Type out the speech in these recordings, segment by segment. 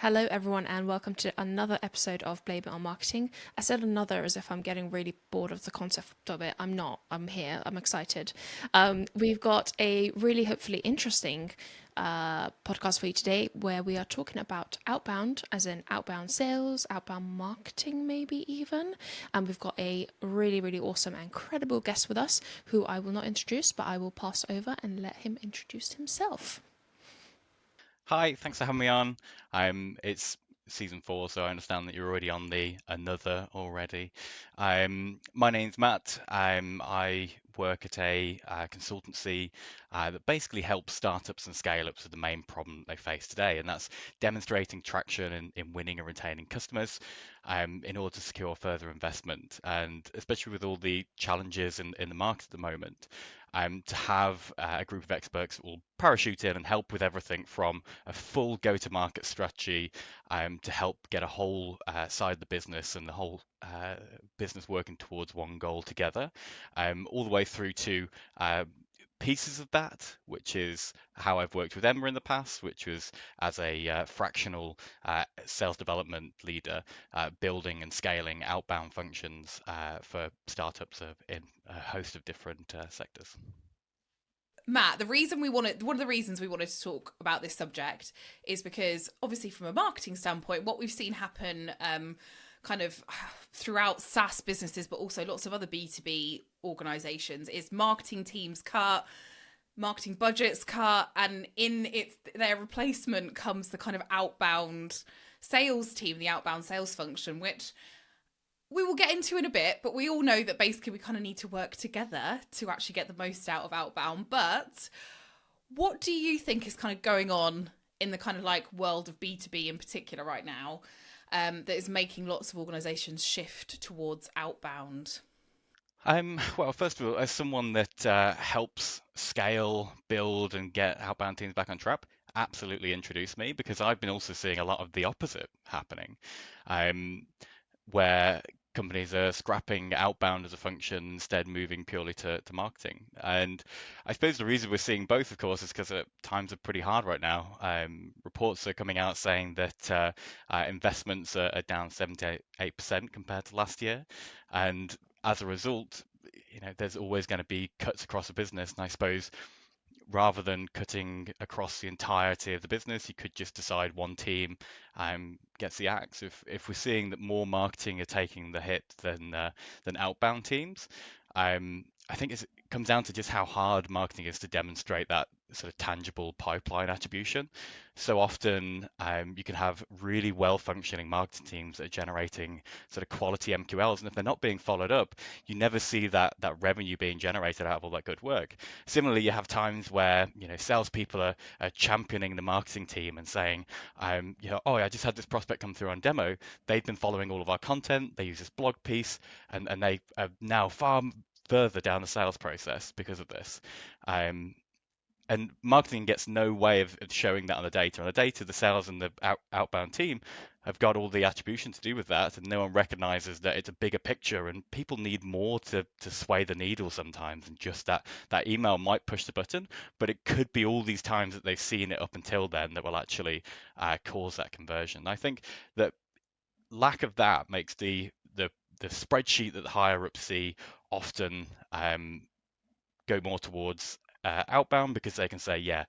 Hello, everyone, and welcome to another episode of Blame It on Marketing. I said another as if I'm getting really bored of the concept of it. I'm not. I'm here. I'm excited. We've got a really hopefully interesting podcast for you today where we are talking about outbound, as in outbound sales, outbound marketing, maybe even. And we've got a really, really awesome and credible guest with us who I will not introduce, but I will pass over and let him introduce himself. Hi, thanks for having me on. It's season 4, so I understand that you're already on the another already. My name's Matt. I work at a consultancy that basically helps startups and scale-ups with the main problem they face today, and that's demonstrating traction in winning and retaining customers in order to secure further investment. And especially with all the challenges in the market at the moment, to have a group of experts that will parachute in and help with everything from a full go-to-market strategy to help get a whole side of the business and the whole business working towards one goal together, all the way through to pieces of that, which is how I've worked with Emma in the past, which was as a fractional sales development leader, building and scaling outbound functions for startups in a host of different sectors. Matt, one of the reasons we wanted to talk about this subject is because obviously from a marketing standpoint, what we've seen happen kind of throughout SaaS businesses, but also lots of other B2B organizations is marketing teams cut, marketing budgets cut, and in their replacement comes the kind of outbound sales team, the outbound sales function, which we will get into in a bit, but we all know that basically we kind of need to work together to actually get the most out of outbound. But what do you think is kind of going on in the kind of like world of B2B in particular right now, that is making lots of organizations shift towards outbound? Well, first of all, as someone that helps scale, build, and get outbound teams back on track, absolutely introduce me because I've been also seeing a lot of the opposite happening, um, where companies are scrapping outbound as a function, instead moving purely to marketing. And I suppose the reason we're seeing both, of course, is because times are pretty hard right now. Reports are coming out saying that investments are down 78% compared to last year, and as a result, there's always going to be cuts across a business. And I suppose rather than cutting across the entirety of the business, you could just decide one team gets the axe. If we're seeing that more marketing are taking the hit than outbound teams, I think it comes down to just how hard marketing is to demonstrate that sort of tangible pipeline attribution. So often you can have really well functioning marketing teams that are generating sort of quality MQLs, and if they're not being followed up, you never see that revenue being generated out of all that good work. Similarly, you have times where salespeople are championing the marketing team and saying, oh, I just had this prospect come through on demo. They've been following all of our content. They use this blog piece, and they are now far further down the sales process because of this. Um, and marketing gets no way of showing that on the data. On the data, the sales and the outbound team have got all the attribution to do with that, and no one recognizes that it's a bigger picture, and people need more to sway the needle sometimes, and just that email might push the button, but it could be all these times that they've seen it up until then that will actually cause that conversion. I think that lack of that makes the spreadsheet that the higher ups see often go more towards outbound, because they can say, yeah,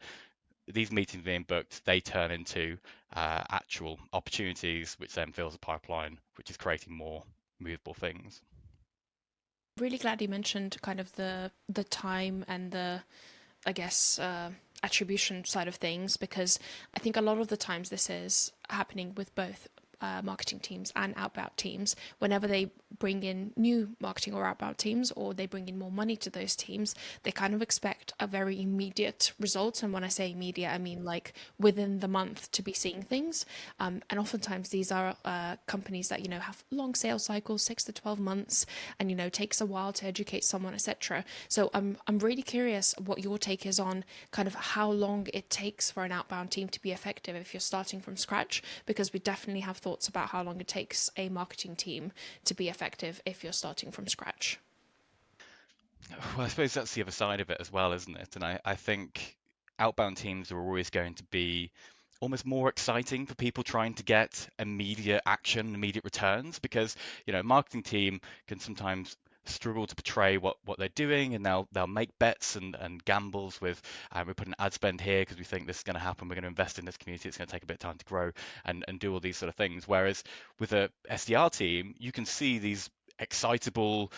these meetings being booked, they turn into actual opportunities, which then fills the pipeline, which is creating more movable things. Really glad you mentioned kind of the time and the, I guess, attribution side of things, because I think a lot of the times this is happening with both marketing teams and outbound teams. Whenever they bring in new marketing or outbound teams, or they bring in more money to those teams, they kind of expect a very immediate result. And when I say immediate, I mean like within the month to be seeing things. And oftentimes these are companies that have long sales cycles, 6 to 12 months, and takes a while to educate someone, etc. So I'm really curious what your take is on kind of how long it takes for an outbound team to be effective if you're starting from scratch, because we definitely have thoughts about how long it takes a marketing team to be effective if you're starting from scratch. Well, I suppose that's the other side of it as well, isn't it? And I think outbound teams are always going to be almost more exciting for people trying to get immediate action, immediate returns, because marketing team can sometimes struggle to portray what they're doing, and they'll make bets and gambles with we put an ad spend here because we think this is going to happen, we're going to invest in this community, it's going to take a bit of time to grow, and do all these sort of things. Whereas with a SDR team, you can see these excitable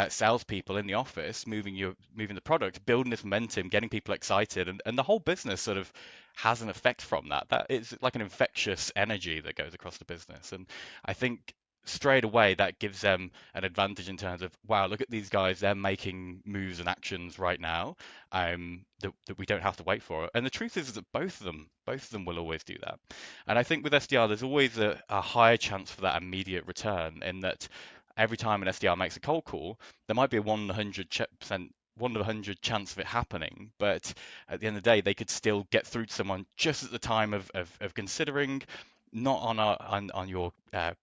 salespeople in the office moving the product, building this momentum, getting people excited, and the whole business sort of has an effect from that. That it's like an infectious energy that goes across the business. And I think straight away that gives them an advantage in terms of, wow, look at these guys, they're making moves and actions right now, that we don't have to wait for. And the truth is that both of them will always do that. And I think with SDR, there's always a higher chance for that immediate return, in that every time an SDR makes a cold call, there might be a 100% 1 in 100 chance of it happening, but at the end of the day, they could still get through to someone just at the time of considering, not on your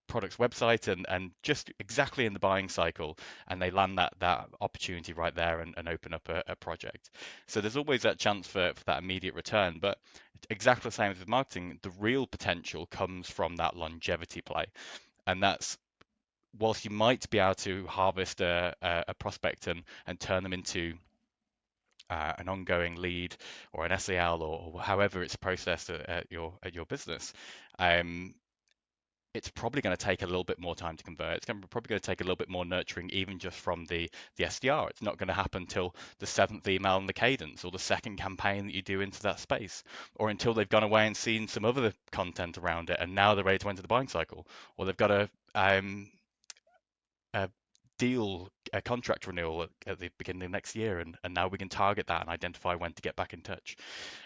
product's website, and just exactly in the buying cycle, and they land that opportunity right there, and open up a project. So there's always that chance for that immediate return, but exactly the same as with marketing, the real potential comes from that longevity play. And that's, whilst you might be able to harvest a prospect and turn them into an ongoing lead or an SAL, or however it's processed at your business, um, it's probably going to take a little bit more time to convert. Probably going to take a little bit more nurturing, even just from the SDR. It's not going to happen until the seventh email in the cadence, or the second campaign that you do into that space, or until they've gone away and seen some other content around it, and now they're ready to enter the buying cycle, or they've got a deal, a contract renewal at the beginning of next year, and now we can target that and identify when to get back in touch.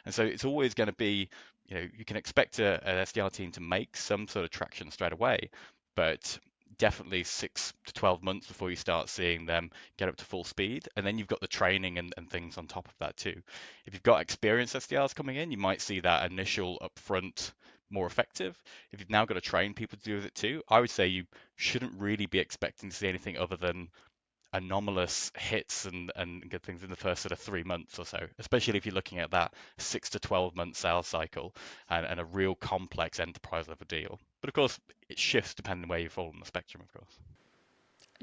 And so it's always going to be, you can expect an SDR team to make some sort of traction straight away, but definitely 6 to 12 months before you start seeing them get up to full speed. And then you've got the training and things on top of that too. If you've got experienced SDRs coming in, you might see that initial upfront more effective. If you've now got to train people to do it too, I would say you shouldn't really be expecting to see anything other than anomalous hits and good things in the first sort of 3 months or so, especially if you're looking at that 6 to 12 month sales cycle, and a real complex enterprise level deal. But of course, it shifts depending on where you fall on the spectrum, of course.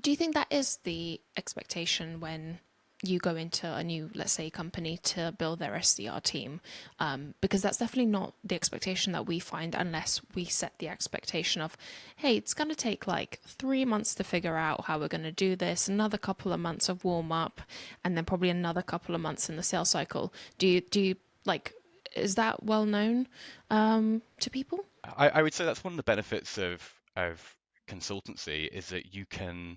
Do you think that is the expectation when you go into a new, let's say, company to build their SDR team? Because that's definitely not the expectation that we find, unless we set the expectation of, hey, it's going to take like 3 months to figure out how we're going to do this, another couple of months of warm up, and then probably another couple of months in the sales cycle. Do you like, is that well known to people? I would say that's one of the benefits of consultancy, is that you can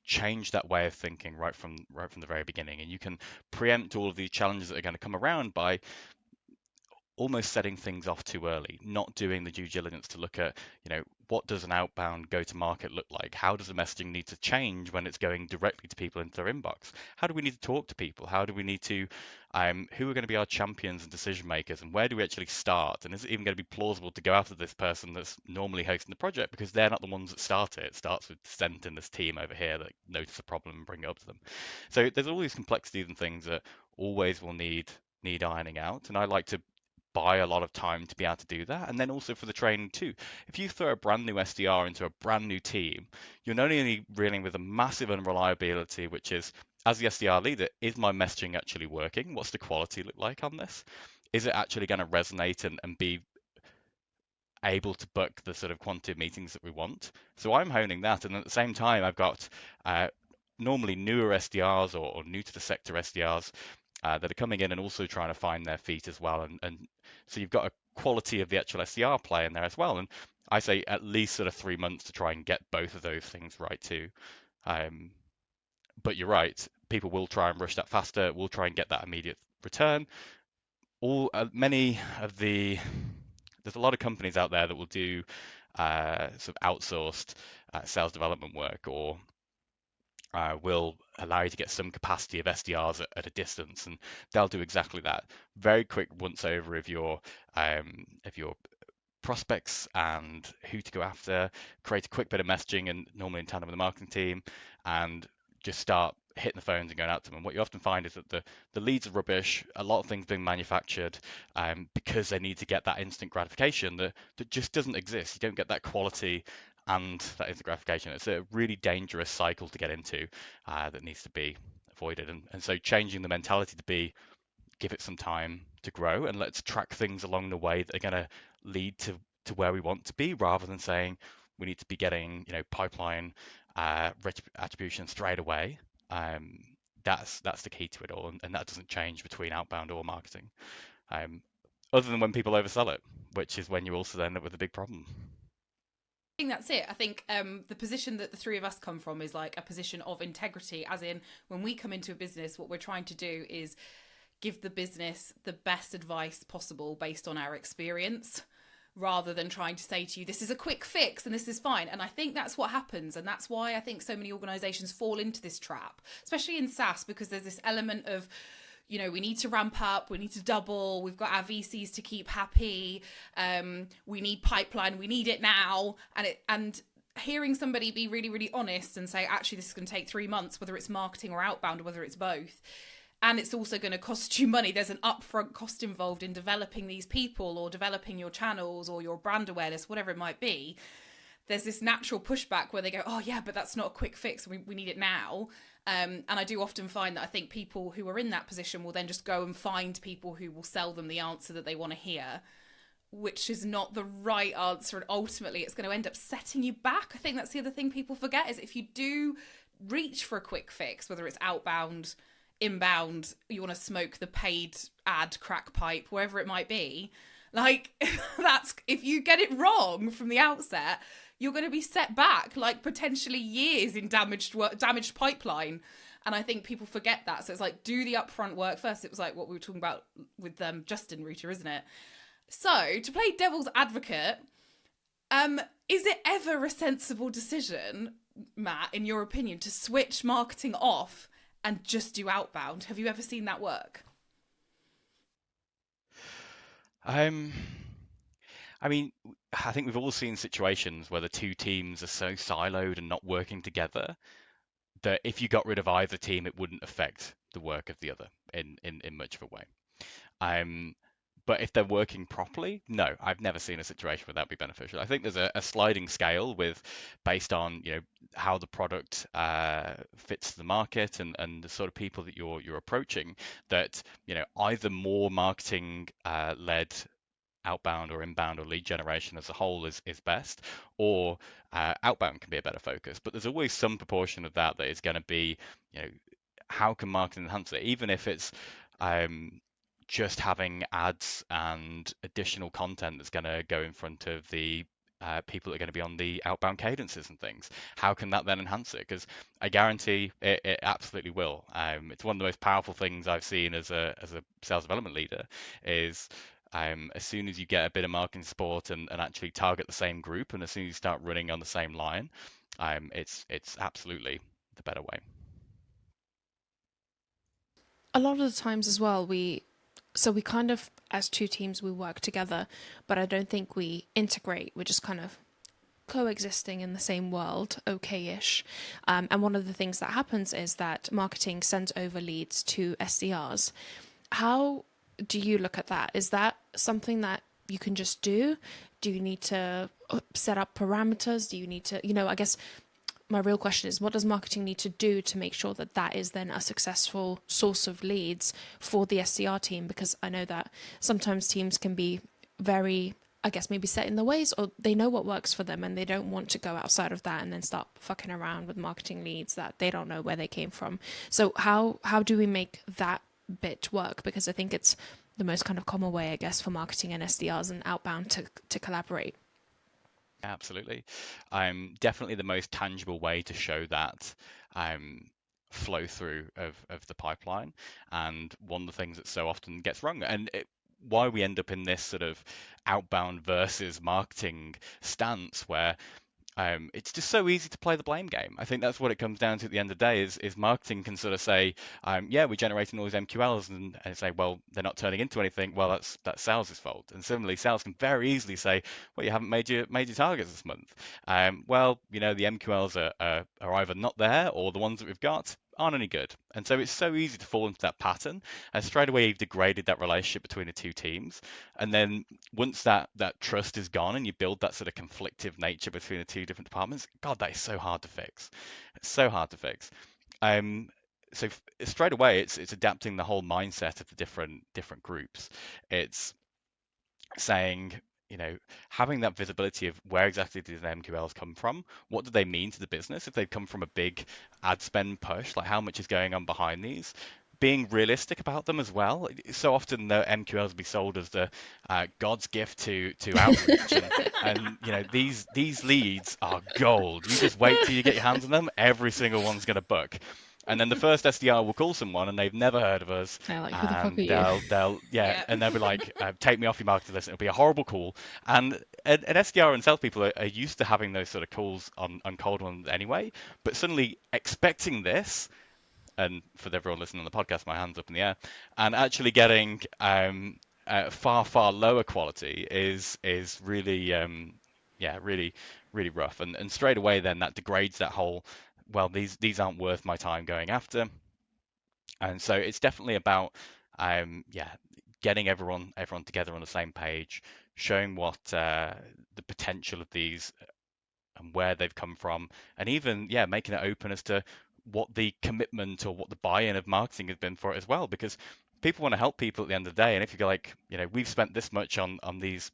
change that way of thinking right from the very beginning, and you can preempt all of these challenges that are going to come around by almost setting things off too early, not doing the due diligence to look at, what does an outbound go-to-market look like? How does the messaging need to change when it's going directly to people into their inbox? How do we need to talk to people? How do we need to, who are going to be our champions and decision makers, and where do we actually start? And is it even going to be plausible to go after this person that's normally hosting the project, because they're not the ones that start it? It starts with Stent and this team over here that notice a problem and bring it up to them. So there's all these complexities and things that always will need ironing out, and I like to buy a lot of time to be able to do that. And then also for the training too. If you throw a brand new SDR into a brand new team, you're not only dealing with a massive unreliability, which is, as the SDR leader, is my messaging actually working? What's the quality look like on this? Is it actually going to resonate and be able to book the sort of quantity of meetings that we want? So I'm honing that. And at the same time, I've got normally newer SDRs, or new to the sector SDRs, that are coming in and also trying to find their feet as well. And so you've got a quality of the actual SDR play in there as well. And I say at least sort of 3 months to try and get both of those things right too. But you're right, people will try and rush that faster, will try and get that immediate return. There's a lot of companies out there that will do sort of outsourced sales development work, or will allow you to get some capacity of SDRs at a distance, and they'll do exactly that. Very quick once over of your prospects and who to go after, create a quick bit of messaging, and normally in tandem with the marketing team, and just start hitting the phones and going out to them. And what you often find is that the leads are rubbish, a lot of things being manufactured because they need to get that instant gratification that just doesn't exist. You don't get that quality and that instant gratification. It's a really dangerous cycle to get into that needs to be avoided. And so changing the mentality to be give it some time to grow and let's track things along the way that are going to lead to where we want to be rather than saying we need to be getting pipeline attribution straight away. That's the key to it all, and that doesn't change between outbound or marketing, other than when people oversell it, which is when you also end up with a big problem. I think that's it. I think the position that the three of us come from is like a position of integrity, as in when we come into a business, what we're trying to do is give the business the best advice possible based on our experience, rather than trying to say to you, this is a quick fix and this is fine. And I think that's what happens. And that's why I think so many organizations fall into this trap, especially in SaaS, because there's this element of, we need to ramp up, we need to double, we've got our VCs to keep happy, we need pipeline, we need it now. And hearing somebody be really, really honest and say, actually, this is going to take 3 months, whether it's marketing or outbound, or whether it's both, and it's also going to cost you money. There's an upfront cost involved in developing these people or developing your channels or your brand awareness, whatever it might be. There's this natural pushback where they go, oh yeah, but that's not a quick fix. We need it now. And I do often find that I think people who are in that position will then just go and find people who will sell them the answer that they want to hear, which is not the right answer. And ultimately it's going to end up setting you back. I think that's the other thing people forget, is if you do reach for a quick fix, whether it's outbound, inbound, you want to smoke the paid ad crack pipe, wherever it might be, like that's, if you get it wrong from the outset, you're going to be set back like potentially years in damaged pipeline. And I think people forget that. So it's like, do the upfront work first. It was like what we were talking about with Justin Ruta, isn't it? So to play devil's advocate, is it ever a sensible decision, Matt, in your opinion, to switch marketing off and just do outbound? Have you ever seen that work? I mean, I think we've all seen situations where the two teams are so siloed and not working together that if you got rid of either team, it wouldn't affect the work of the other in much of a way. But if they're working properly, no, I've never seen a situation where that would be beneficial. I think there's a sliding scale based on how the product fits the market and the sort of people that you're approaching. That either more marketing led outbound or inbound or lead generation as a whole is best, or outbound can be a better focus. But there's always some proportion of that is going to be, how can marketing enhance it, even if it's just having ads and additional content that's going to go in front of the people that are going to be on the outbound cadences and things. How can that then enhance it? Because I guarantee it absolutely will. It's one of the most powerful things I've seen as a sales development leader is as soon as you get a bit of marketing support and actually target the same group, and as soon as you start running on the same line, it's absolutely the better way. A lot of the times as well, we kind of, as two teams, we work together, but I don't think we integrate. We're just kind of coexisting in the same world, okay-ish. And one of the things that happens is that marketing sends over leads to SDRs. How do you look at that? Is that something that you can just do? Do you need to set up parameters? Do you need to, I guess my real question is, what does marketing need to do to make sure that that is then a successful source of leads for the SDR team? Because I know that sometimes teams can be very, I guess, maybe set in their ways, or they know what works for them and they don't want to go outside of that and then start fucking around with marketing leads that they don't know where they came from. So how do we make that bit work? Because I think it's the most kind of common way, I guess, for marketing and SDRs and outbound to collaborate. Absolutely. Definitely the most tangible way to show that flow through of the pipeline. And one of the things that so often gets wrong, and why we end up in this sort of outbound versus marketing stance where it's just so easy to play the blame game. I think that's what it comes down to at the end of the day is marketing can sort of say, yeah, we're generating all these MQLs and say, well, they're not turning into anything. Well, that's sales' fault. And similarly, sales can very easily say, well, you haven't made your targets this month. Well, the MQLs are either not there or the ones that we've got aren't any good. And so it's so easy to fall into that pattern. And straight away, you've degraded that relationship between the two teams. And then once that trust is gone and you build that sort of conflictive nature between the two different departments, God, that is so hard to fix. It's so hard to fix. Um, Straight away, it's adapting the whole mindset of the different groups. It's saying, having that visibility of where exactly do the MQLs come from? What do they mean to the business? If they come from a big ad spend push, like how much is going on behind these? Being realistic about them as well. So often the MQLs be sold as the God's gift to outreach, and these leads are gold. You just wait till you get your hands on them. Every single one's going to book. And then the first SDR will call someone and they've never heard of us, They're like, who the fuck are and you? they'll Yeah. and they'll be like, take me off your marketing list. It'll be a horrible call. And an SDR and salespeople are used to having those sort of calls on cold ones anyway, but suddenly expecting this, and for everyone listening on the podcast, my hands up in the air, and actually getting far lower quality is really really rough. And straight away then that degrades that whole, well, these aren't worth my time going after. And so it's definitely about getting everyone together on the same page, showing what the potential of these and where they've come from, and even making it open as to what the commitment or what the buy-in of marketing has been for it as well, because people want to help people at the end of the day. And if you go like, we've spent this much on these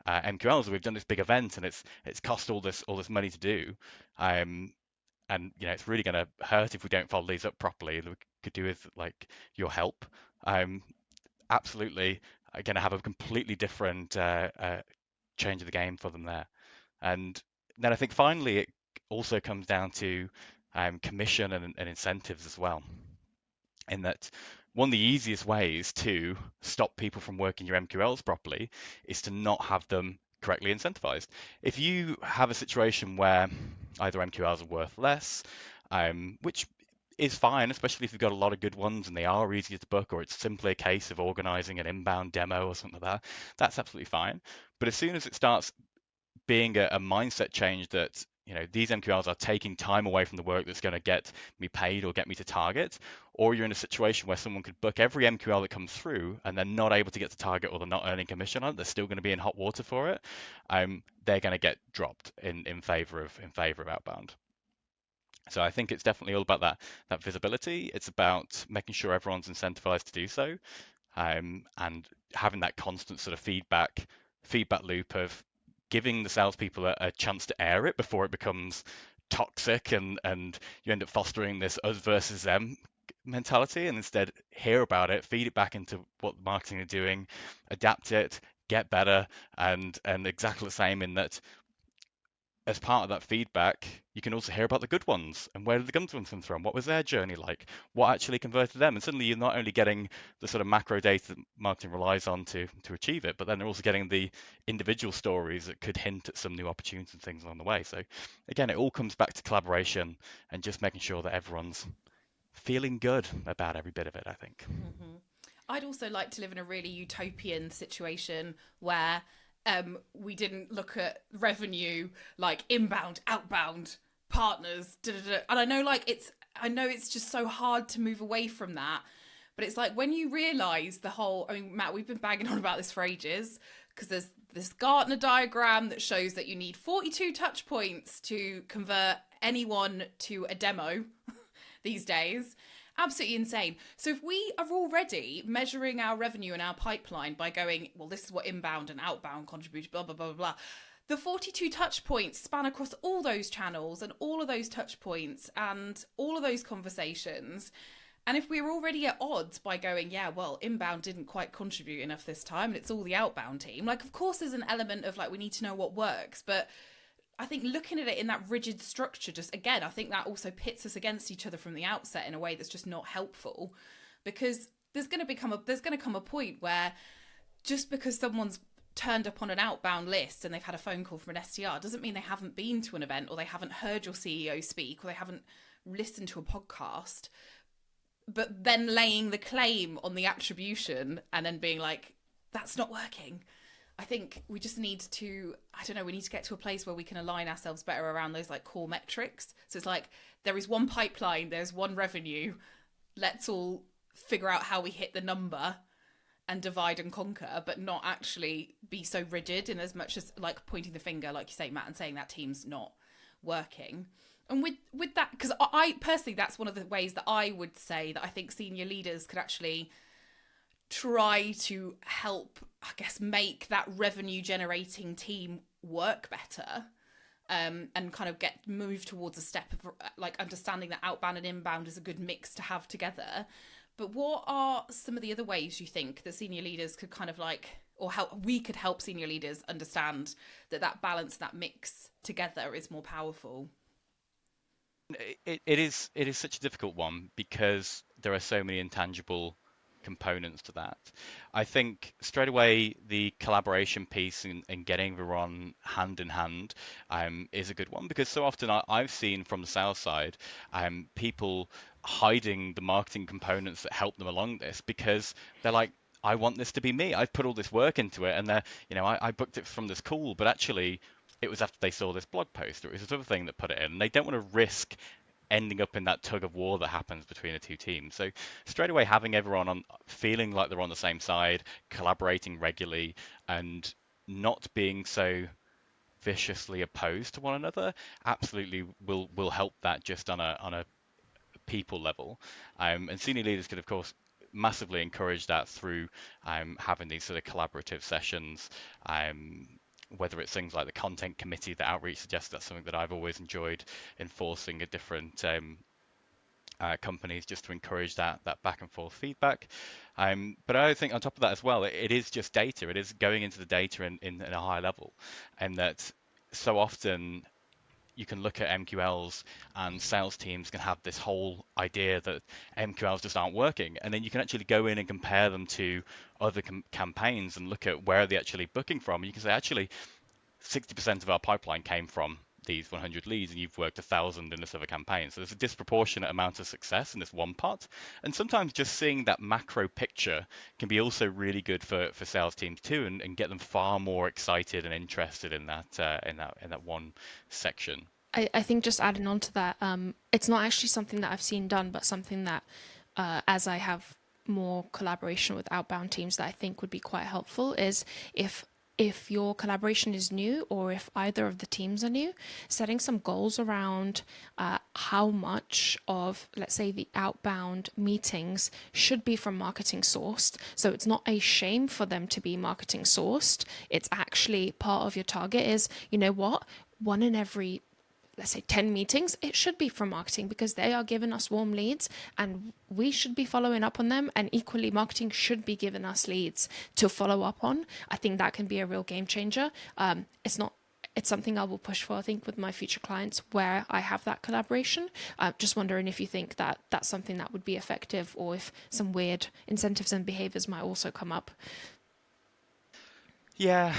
MQLs, we've done this big event, and it's cost all this money to do, and it's really going to hurt if we don't follow these up properly. We could do with like your help. Absolutely going to have a completely different change of the game for them there. And then I think finally it also comes down to commission and incentives as well. In that, one of the easiest ways to stop people from working your MQLs properly is to not have them correctly incentivized. If you have a situation where either MQLs are worth less, which is fine, especially if you've got a lot of good ones and they are easier to book, or it's simply a case of organizing an inbound demo or something like that, that's absolutely fine. But as soon as it starts being a mindset change that these MQLs are taking time away from the work that's going to get me paid or get me to target, or you're in a situation where someone could book every MQL that comes through and they're not able to get to target, or they're not earning commission on it, they're still going to be in hot water for it, they're going to get dropped in favor of outbound. So I think it's definitely all about that visibility. It's about making sure everyone's incentivized to do so, and having that constant sort of feedback loop of giving the salespeople a chance to air it before it becomes toxic, and you end up fostering this us versus them mentality, and instead hear about it, feed it back into what marketing are doing, adapt it, get better, and exactly the same in that as part of that feedback, you can also hear about the good ones and where did the good ones come from? What was their journey like? What actually converted them? And suddenly you're not only getting the sort of macro data that marketing relies on to achieve it, but then they're also getting the individual stories that could hint at some new opportunities and things along the way. So again, it all comes back to collaboration and just making sure that everyone's feeling good about every bit of it, I think. Mm-hmm. I'd also like to live in a really utopian situation where we didn't look at revenue like inbound, outbound, partners, and I know it's just so hard to move away from that, but it's like when you realize the whole, I mean, Matt, we've been banging on about this for ages, because there's this Gartner diagram that shows that you need 42 touch points to convert anyone to a demo these days. Absolutely insane. So if we are already measuring our revenue and our pipeline by going, well, this is what inbound and outbound contribute, blah, blah, blah, blah, blah. The 42 touch points span across all those channels and all of those touch points and all of those conversations. And if we're already at odds by going, yeah, well, inbound didn't quite contribute enough this time and it's all the outbound team, like, of course, there's an element of like, we need to know what works, but I think looking at it in that rigid structure, just again, I think that also pits us against each other from the outset in a way that's just not helpful, because there's going to come a point where just because someone's turned up on an outbound list and they've had a phone call from an SDR doesn't mean they haven't been to an event, or they haven't heard your CEO speak, or they haven't listened to a podcast. But then laying the claim on the attribution and then being like, that's not working. I think we just need to, I don't know, we need to get to a place where we can align ourselves better around those like core metrics. So it's like there is one pipeline, there's one revenue. Let's all figure out how we hit the number and divide and conquer, but not actually be so rigid in as much as like pointing the finger, like you say, Matt, and saying that team's not working. And with that, because I personally, that's one of the ways that I would say that I think senior leaders could actually try to help, I guess, make that revenue generating team work better, and kind of get moved towards a step of like understanding that outbound and inbound is a good mix to have together. But what are some of the other ways you think that senior leaders could kind of like, or how we could help senior leaders understand that that balance, that mix together is more powerful? It is such a difficult one because there are so many intangible components to that. I think straight away the collaboration piece and getting everyone hand in hand is a good one, because so often I've seen from the sales side people hiding the marketing components that help them along this because they're like, I want this to be me. I've put all this work into it, and I booked it from this call, but actually it was after they saw this blog post or it was this other thing that put it in. And they don't want to risk ending up in that tug of war that happens between the two teams. So straight away having everyone on feeling like they're on the same side, collaborating regularly, and not being so viciously opposed to one another absolutely will help that just on a people level. And senior leaders could, of course, massively encourage that through having these sort of collaborative sessions. Whether it's things like the content committee that Outreach suggests, that's something that I've always enjoyed enforcing at different companies, just to encourage that back and forth feedback. But I think on top of that as well, it is just data. It is going into the data in a high level, and that so often you can look at MQLs and sales teams can have this whole idea that MQLs just aren't working. And then you can actually go in and compare them to other campaigns and look at where are they actually booking from. And you can say, actually, 60% of our pipeline came from these 100 leads, and you've worked 1,000 in this other campaign. So there's a disproportionate amount of success in this one part. And sometimes just seeing that macro picture can be also really good for sales teams too, and get them far more excited and interested in that one section. I think just adding on to that, it's not actually something that I've seen done, but something that, as I have more collaboration with outbound teams, that I think would be quite helpful is if your collaboration is new, or if either of the teams are new, setting some goals around how much of, let's say, the outbound meetings should be from marketing sourced. So it's not a shame for them to be marketing sourced. It's actually part of your target is, you know what, one in every, let's say, 10 meetings, it should be from marketing, because they are giving us warm leads and we should be following up on them. And equally, marketing should be giving us leads to follow up on. I think that can be a real game changer. It's something I will push for, I think, with my future clients where I have that collaboration. Just wondering if you think that that's something that would be effective, or if some weird incentives and behaviors might also come up. Yeah,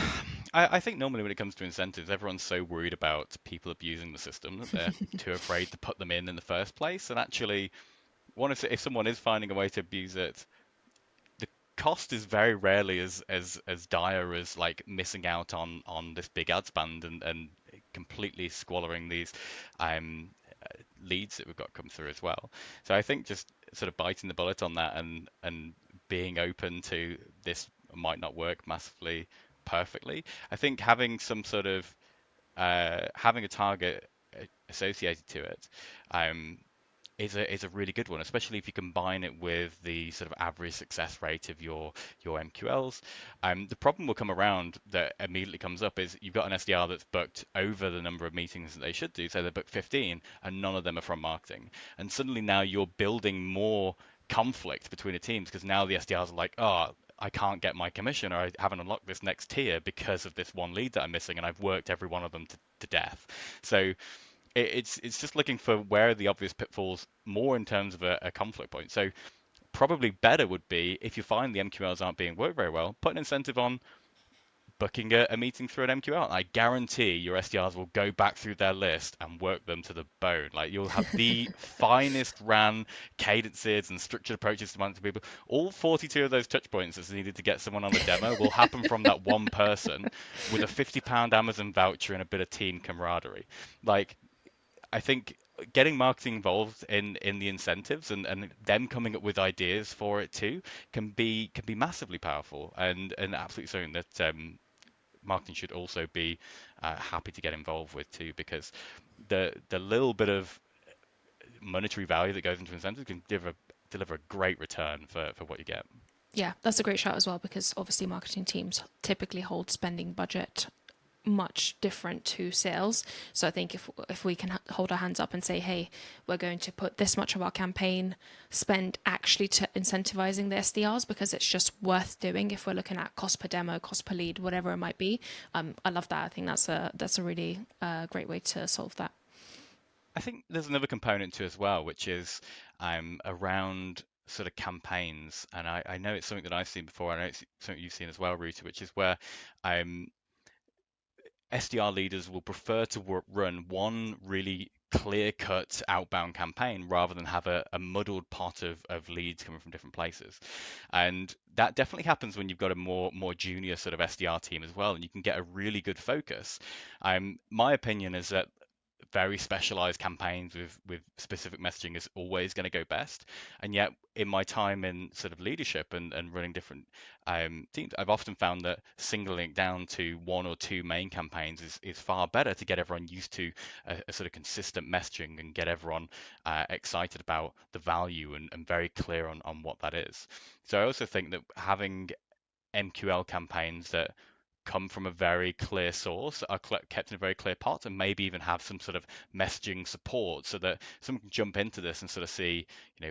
I think normally when it comes to incentives, everyone's so worried about people abusing the system that they're too afraid to put them in the first place. And actually, if someone is finding a way to abuse it, the cost is very rarely as dire as like missing out on this big ad spend and completely squandering these um, leads that we've got come through as well. So I think just sort of biting the bullet on that and being open to this might not work massively perfectly. I think having some sort of having a target associated to it um, is a really good one, especially if you combine it with the sort of average success rate of your MQLs. The problem will come around that immediately comes up is you've got an SDR that's booked over the number of meetings that they should do, so they booked 15, and none of them are from marketing. And suddenly now you're building more conflict between the teams, because now the SDRs are like, oh, I can't get my commission, or I haven't unlocked this next tier because of this one lead that I'm missing, and I've worked every one of them to death. So it's just looking for where are the obvious pitfalls more in terms of a conflict point. So probably better would be if you find the MQLs aren't being worked very well, put an incentive on booking a meeting through an MQL. I guarantee your SDRs will go back through their list and work them to the bone. Like you'll have the finest ran cadences and structured approaches to manage people. All 42 of those touch points that's needed to get someone on the demo will happen from that one person with a £50 Amazon voucher and a bit of team camaraderie. Like I think getting marketing involved in the incentives and them coming up with ideas for it too can be massively powerful and absolutely something that marketing should also be happy to get involved with too, because the little bit of monetary value that goes into incentives can deliver a great return for what you get. Yeah, that's a great shout as well, because obviously marketing teams typically hold spending budget much different to sales. So I think if we can hold our hands up and say, hey, we're going to put this much of our campaign spend actually to incentivizing the SDRs, because it's just worth doing if we're looking at cost per demo, cost per lead, whatever it might be. I love that. I think that's a really great way to solve that. I think there's another component to it as well, which is around sort of campaigns, and I know it's something that I've seen before. I know it's something you've seen as well, Ruta, which is where SDR leaders will prefer to run one really clear-cut outbound campaign rather than have a muddled pot of leads coming from different places. And that definitely happens when you've got a more junior sort of SDR team as well, and you can get a really good focus. My opinion is that very specialized campaigns with specific messaging is always going to go best. And yet, in my time in sort of leadership and running different teams, I've often found that singling it down to one or two main campaigns is far better to get everyone used to a sort of consistent messaging and get everyone excited about the value and very clear on what that is. So I also think that having MQL campaigns that come from a very clear source, are kept in a very clear pot, and maybe even have some sort of messaging support so that someone can jump into this and sort of see,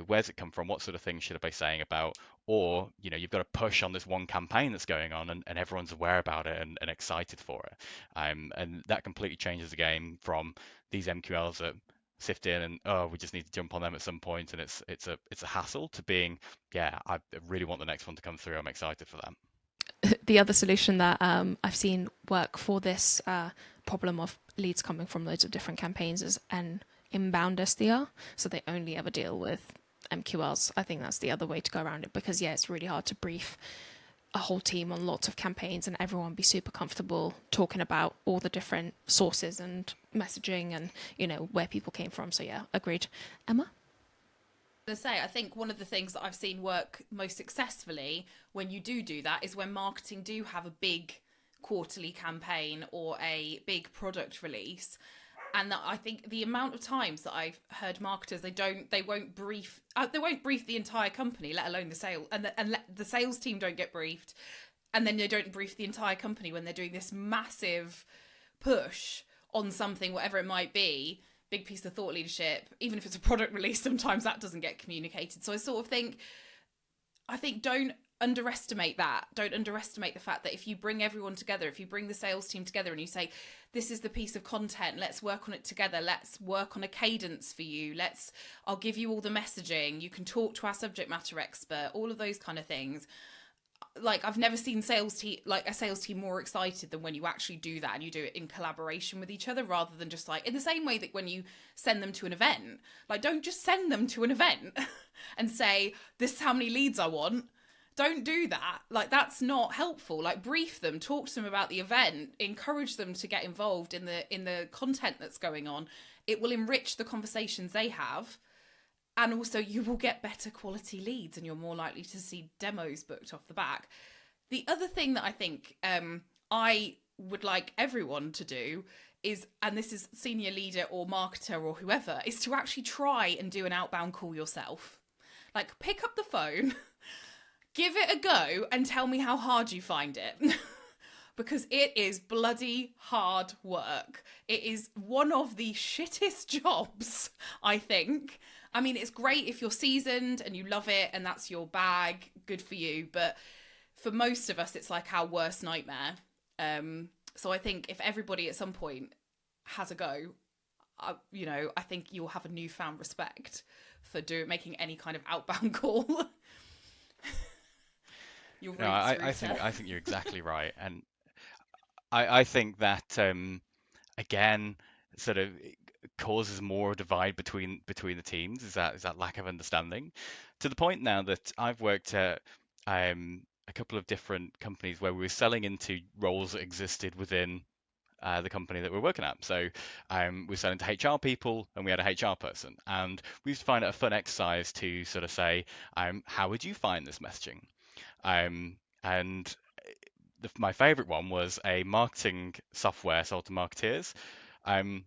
where's it come from? What sort of things should I be saying about? Or, you've got a push on this one campaign that's going on and everyone's aware about it and excited for it. And that completely changes the game from these MQLs that sift in and, oh, we just need to jump on them at some point and it's a hassle, to being, yeah, I really want the next one to come through. I'm excited for that. The other solution that I've seen work for this problem of leads coming from loads of different campaigns is an inbound SDR. So they only ever deal with MQLs. I think that's the other way to go around it, because it's really hard to brief a whole team on lots of campaigns and everyone be super comfortable talking about all the different sources and messaging and, where people came from. So yeah, agreed. Emma? To say, I think one of the things that I've seen work most successfully when you do that is when marketing do have a big quarterly campaign or a big product release. And that I think the amount of times that I've heard marketers, they won't brief the entire company, let alone the sale, and the sales team don't get briefed, and then they don't brief the entire company when they're doing this massive push on something, whatever it might be. Big piece of thought leadership, even if it's a product release, sometimes that doesn't get communicated. So I sort of think don't underestimate that. Don't underestimate the fact that if you bring everyone together, if you bring the sales team together and you say, this is the piece of content, let's work on it together, let's work on a cadence for you, I'll give you all the messaging, you can talk to our subject matter expert, all of those kind of things. Like, I've never seen a sales team more excited than when you actually do that and you do it in collaboration with each other, rather than just like in the same way that when you send them to an event, like, don't just send them to an event and say, this is how many leads I want. Don't do that. Like, that's not helpful. Like, brief them, talk to them about the event, encourage them to get involved in the content that's going on. It will enrich the conversations they have. And also you will get better quality leads and you're more likely to see demos booked off the back. The other thing that I think I would like everyone to do is, and this is senior leader or marketer or whoever, is to actually try and do an outbound call yourself. Like, pick up the phone, give it a go and tell me how hard you find it. Because it is bloody hard work. It is one of the shittest jobs, I think. I mean, it's great if you're seasoned and you love it and that's your bag, good for you. But for most of us, it's like our worst nightmare. So I think if everybody at some point has a go, I think you'll have a newfound respect for making any kind of outbound call. I think you're exactly right. And I think that again sort of causes more divide between the teams. Is that lack of understanding, to the point now that I've worked at a couple of different companies where we were selling into roles that existed within the company that we're working at. So we're selling to HR people, and we had a HR person, and we used to find it a fun exercise to sort of say, how would you find this messaging? And my favorite one was a marketing software sold to marketeers. Um,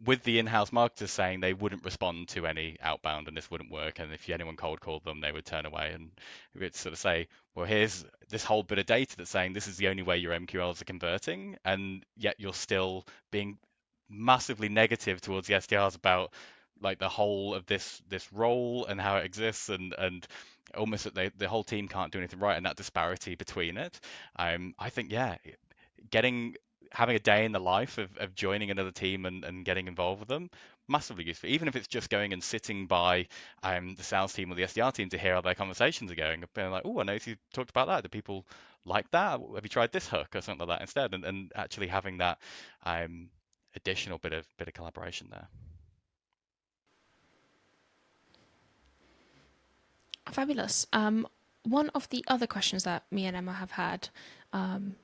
with the in-house marketers saying they wouldn't respond to any outbound and this wouldn't work, and if anyone cold called them, they would turn away. And we'd sort of say, well, here's this whole bit of data that's saying this is the only way your MQLs are converting, and yet you're still being massively negative towards the SDRs about like the whole of this role and how it exists, and almost that the whole team can't do anything right, and that disparity between it. I think, yeah, getting having a day in the life of joining another team and getting involved with them, massively useful. Even if it's just going and sitting by the sales team or the SDR team to hear how their conversations are going, and being like, oh, I noticed you talked about that. Do people like that? Have you tried this hook or something like that instead? And actually having that additional bit of collaboration there. Fabulous. One of the other questions that me and Emma have had,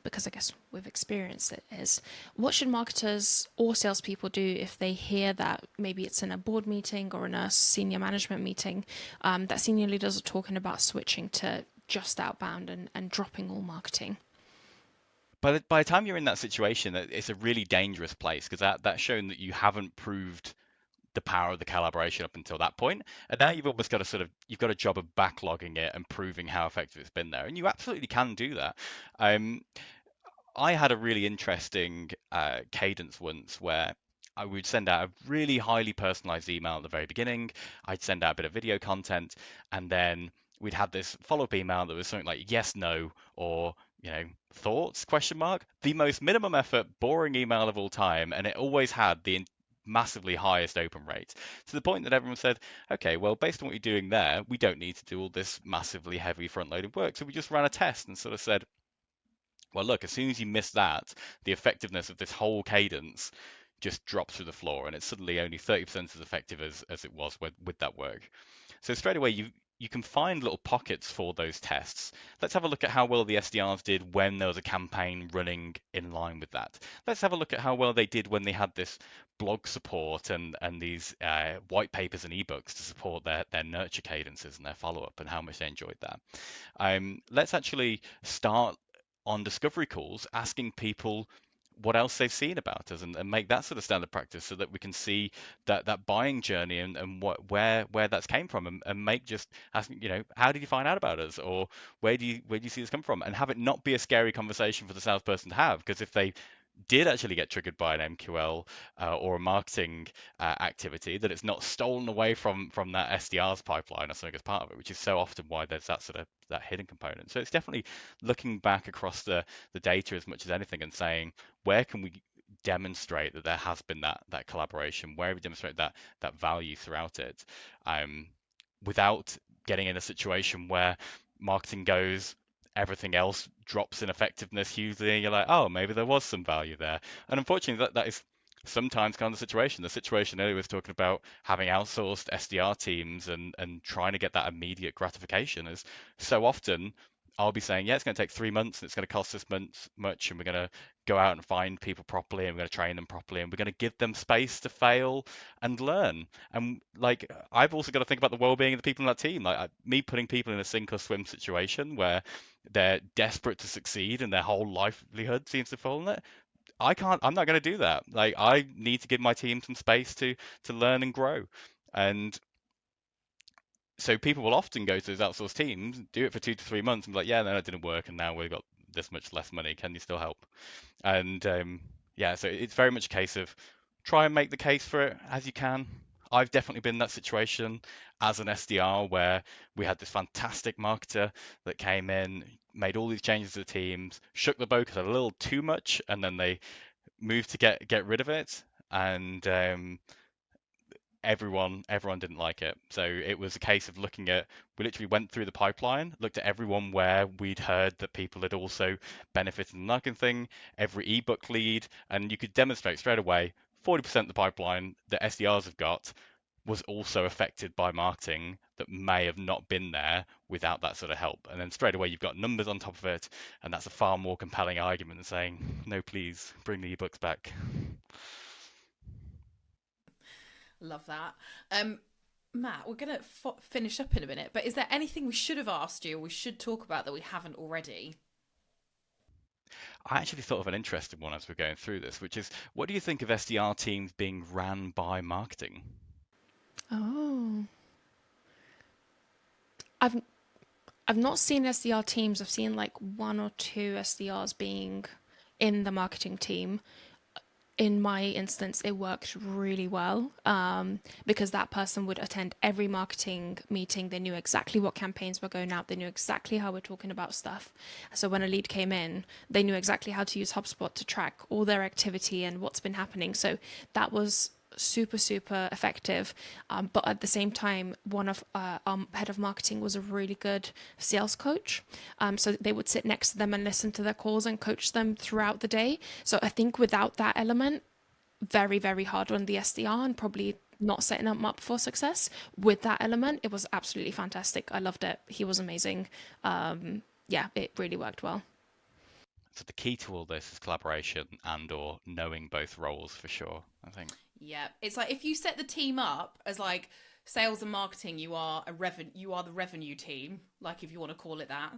because I guess we've experienced it, is what should marketers or salespeople do if they hear that maybe it's in a board meeting or in a senior management meeting, that senior leaders are talking about switching to just outbound and dropping all marketing? By the time you're in that situation, it's a really dangerous place, because that's shown that you haven't proved the power of the calibration up until that point. And now you've almost got a you've got a job of backlogging it and proving how effective it's been there. And you absolutely can do that. Um, I had a really interesting cadence once where I would send out a really highly personalized email at the very beginning. I'd send out a bit of video content, and then we'd have this follow-up email that was something like yes, no, or thoughts question mark. The most minimum effort, boring email of all time, and it always had the massively highest open rate, to the point that everyone said, okay, well, based on what you're doing there, we don't need to do all this massively heavy front-loaded work. So we just ran a test and sort of said, well, look, as soon as you miss that, the effectiveness of this whole cadence just drops through the floor, and it's suddenly only 30% as effective as it was with that work. So straight away, you can find little pockets for those tests. Let's have a look at how well the SDRs did when there was a campaign running in line with that. Let's have a look at how well they did when they had this blog support and these white papers and ebooks to support their nurture cadences and their follow-up, and how much they enjoyed that. Let's actually start on discovery calls asking people what else they've seen about us, and make that sort of standard practice, so that we can see that buying journey, and where that's came from, and make just asking, how did you find out about us, or where do you see this come from, and have it not be a scary conversation for the salesperson to have, because if they did actually get triggered by an MQL or a marketing activity, that it's not stolen away from that SDR's pipeline or something as part of it, which is so often why there's that sort of that hidden component. So it's definitely looking back across the data as much as anything, and saying, where can we demonstrate that there has been that collaboration, where we demonstrate that value throughout it, without getting in a situation where marketing goes, everything else drops in effectiveness hugely, and you're like, oh, maybe there was some value there. And unfortunately, that is sometimes kind of the situation. The situation earlier was talking about having outsourced SDR teams and trying to get that immediate gratification, is so often I'll be saying, yeah, it's going to take 3 months and it's going to cost us much, and we're going to go out and find people properly, and we're going to train them properly, and we're going to give them space to fail and learn. And like, I've also got to think about the well-being of the people in that team. Like, me putting people in a sink or swim situation where they're desperate to succeed and their whole livelihood seems to fall in it. I'm not going to do that. Like, I need to give my team some space to learn and grow. And so people will often go to those outsourced teams, do it for 2 to 3 months, and be like, yeah, no, that didn't work, and now we've got this much less money. Can you still help? And yeah, so it's very much a case of try and make the case for it as you can. I've definitely been in that situation as an SDR, where we had this fantastic marketer that came in, made all these changes to the teams, shook the boat a little too much, and then they moved to get rid of it. And everyone didn't like it. So it was a case of we literally went through the pipeline, looked at everyone where we'd heard that people had also benefited from the marketing thing, every ebook lead, and you could demonstrate straight away 40% of the pipeline that SDRs have got was also affected by marketing that may have not been there without that sort of help. And then straight away you've got numbers on top of it, and that's a far more compelling argument than saying, no, please bring the ebooks back. Love that. Matt, we're going to finish up in a minute, but is there anything we should have asked you or we should talk about that we haven't already? I actually thought of an interesting one as we're going through this, which is, what do you think of SDR teams being ran by marketing? Oh, I've I've not seen SDR teams. I've seen like one or two SDRs being in the marketing team. In my instance, it worked really well because that person would attend every marketing meeting. They knew exactly what campaigns were going out. They knew exactly how we're talking about stuff. So when a lead came in, they knew exactly how to use HubSpot to track all their activity and what's been happening. So that was super effective, but at the same time one of our head of marketing was a really good sales coach, so they would sit next to them and listen to their calls and coach them throughout the day. So I think without that element, very hard on the SDR and probably not setting them up for success. With that element, it was absolutely fantastic. I loved it. He was amazing. Yeah, it really worked well. So the key to all this is collaboration and or knowing both roles for sure, I think. Yeah, it's like if you set the team up as like sales and marketing, you are the revenue team, like if you want to call it that,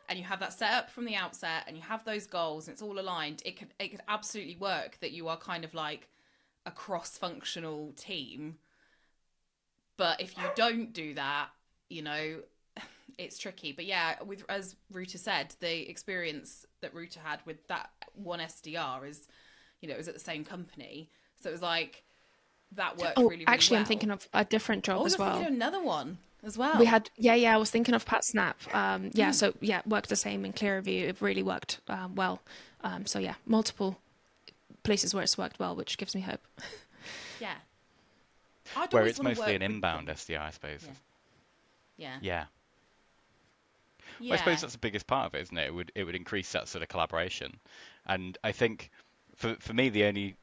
and you have that set up from the outset, and you have those goals, and it's all aligned. It could absolutely work that you are kind of like a cross-functional team. But if you don't do that, you know, it's tricky. But yeah, with as Ruta said, the experience that Ruta had with that one SDR is, you know, it was at the same company, so it was like. That worked really Actually, well. I'm thinking of a different job as well. Thinking of another one as well. We had, I was thinking of Pat Snap. So yeah, worked the same in Clearview. It really worked well. So yeah, multiple places where it's worked well, which gives me hope. Yeah. Where it's mostly an inbound SDR, I suppose. Yeah. Well, I suppose that's the biggest part of it, isn't it? It would increase that sort of collaboration. And I think for me, the only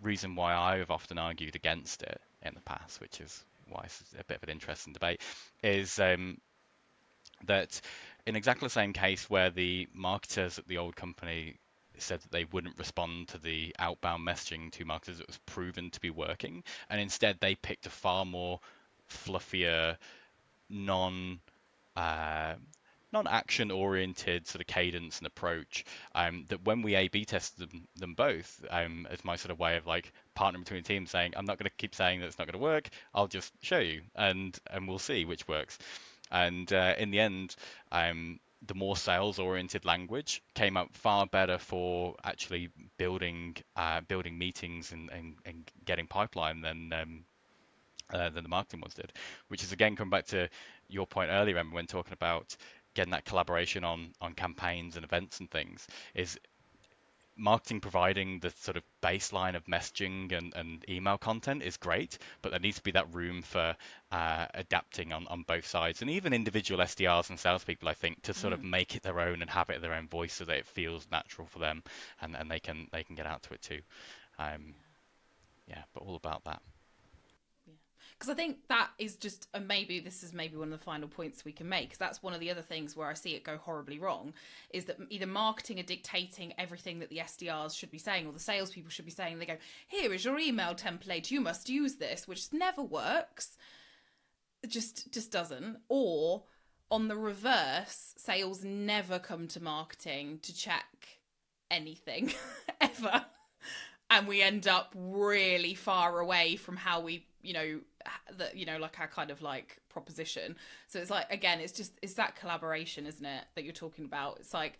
reason why I've often argued against it in the past, which is why it's a bit of an interesting debate, is that in exactly the same case where the marketers at the old company said that they wouldn't respond to the outbound messaging to marketers that was proven to be working, and instead they picked a far more fluffier, non non-action oriented sort of cadence and approach, that when we A/B tested them both, as my sort of way of like partnering between the teams, saying I'm not going to keep saying that it's not going to work, I'll just show you and we'll see which works. And in the end, the more sales oriented language came out far better for actually building meetings and getting pipeline than the marketing ones did, which is again come back to your point earlier, Emma, when talking about getting that collaboration on campaigns and events and things, is marketing providing the sort of baseline of messaging and email content is great, but there needs to be that room for adapting on both sides, and even individual SDRs and salespeople, I think, to sort of make it their own and have it their own voice so that it feels natural for them and they can get out to it too. But all about that. Because I think that is just, and maybe this is maybe one of the final points we can make, because that's one of the other things where I see it go horribly wrong, is that either marketing are dictating everything that the SDRs should be saying or the salespeople should be saying. They go, here is your email template, you must use this, which never works. It just doesn't. Or on the reverse, sales never come to marketing to check anything ever. And we end up really far away from how we, like our kind of like proposition. So it's like, again, it's that collaboration, isn't it, that you're talking about? It's like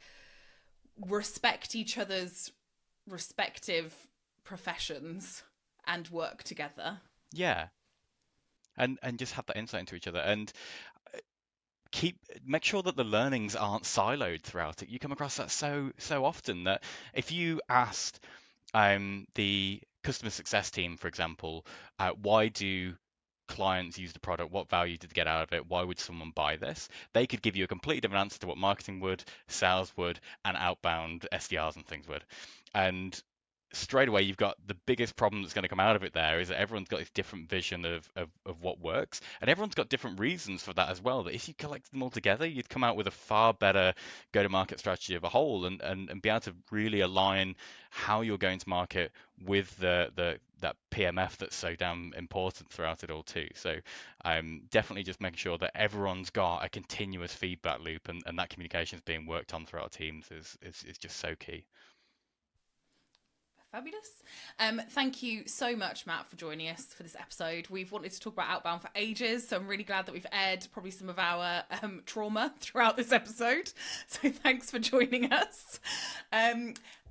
respect each other's respective professions and work together. Yeah. And just have that insight into each other and make sure that the learnings aren't siloed throughout it. You come across that so often that if you asked the customer success team, for example, why do clients use the product? What value did they get out of it? Why would someone buy this? They could give you a completely different answer to what marketing would, sales would, and outbound SDRs and things would. And straight away, you've got the biggest problem that's going to come out of it there is that everyone's got this different vision of what works, and everyone's got different reasons for that as well. That if you collect them all together, you'd come out with a far better go-to-market strategy of a whole, and be able to really align how you're going to market with that PMF that's so damn important throughout it all too. So definitely just making sure that everyone's got a continuous feedback loop, and that communication is being worked on throughout teams is just so key. Fabulous. Thank you so much, Matt, for joining us for this episode. We've wanted to talk about Outbound for ages, so I'm really glad that we've aired probably some of our trauma throughout this episode. So thanks for joining us.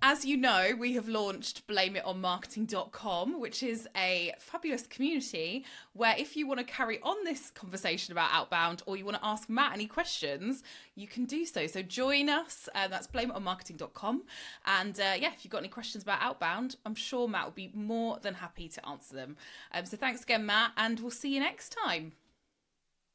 As you know, we have launched BlameItOnMarketing.com, which is a fabulous community where if you want to carry on this conversation about Outbound or you want to ask Matt any questions, you can do so. So join us. That's BlameItOnMarketing.com. And if you've got any questions about Outbound, I'm sure Matt will be more than happy to answer them. So thanks again, Matt, and we'll see you next time.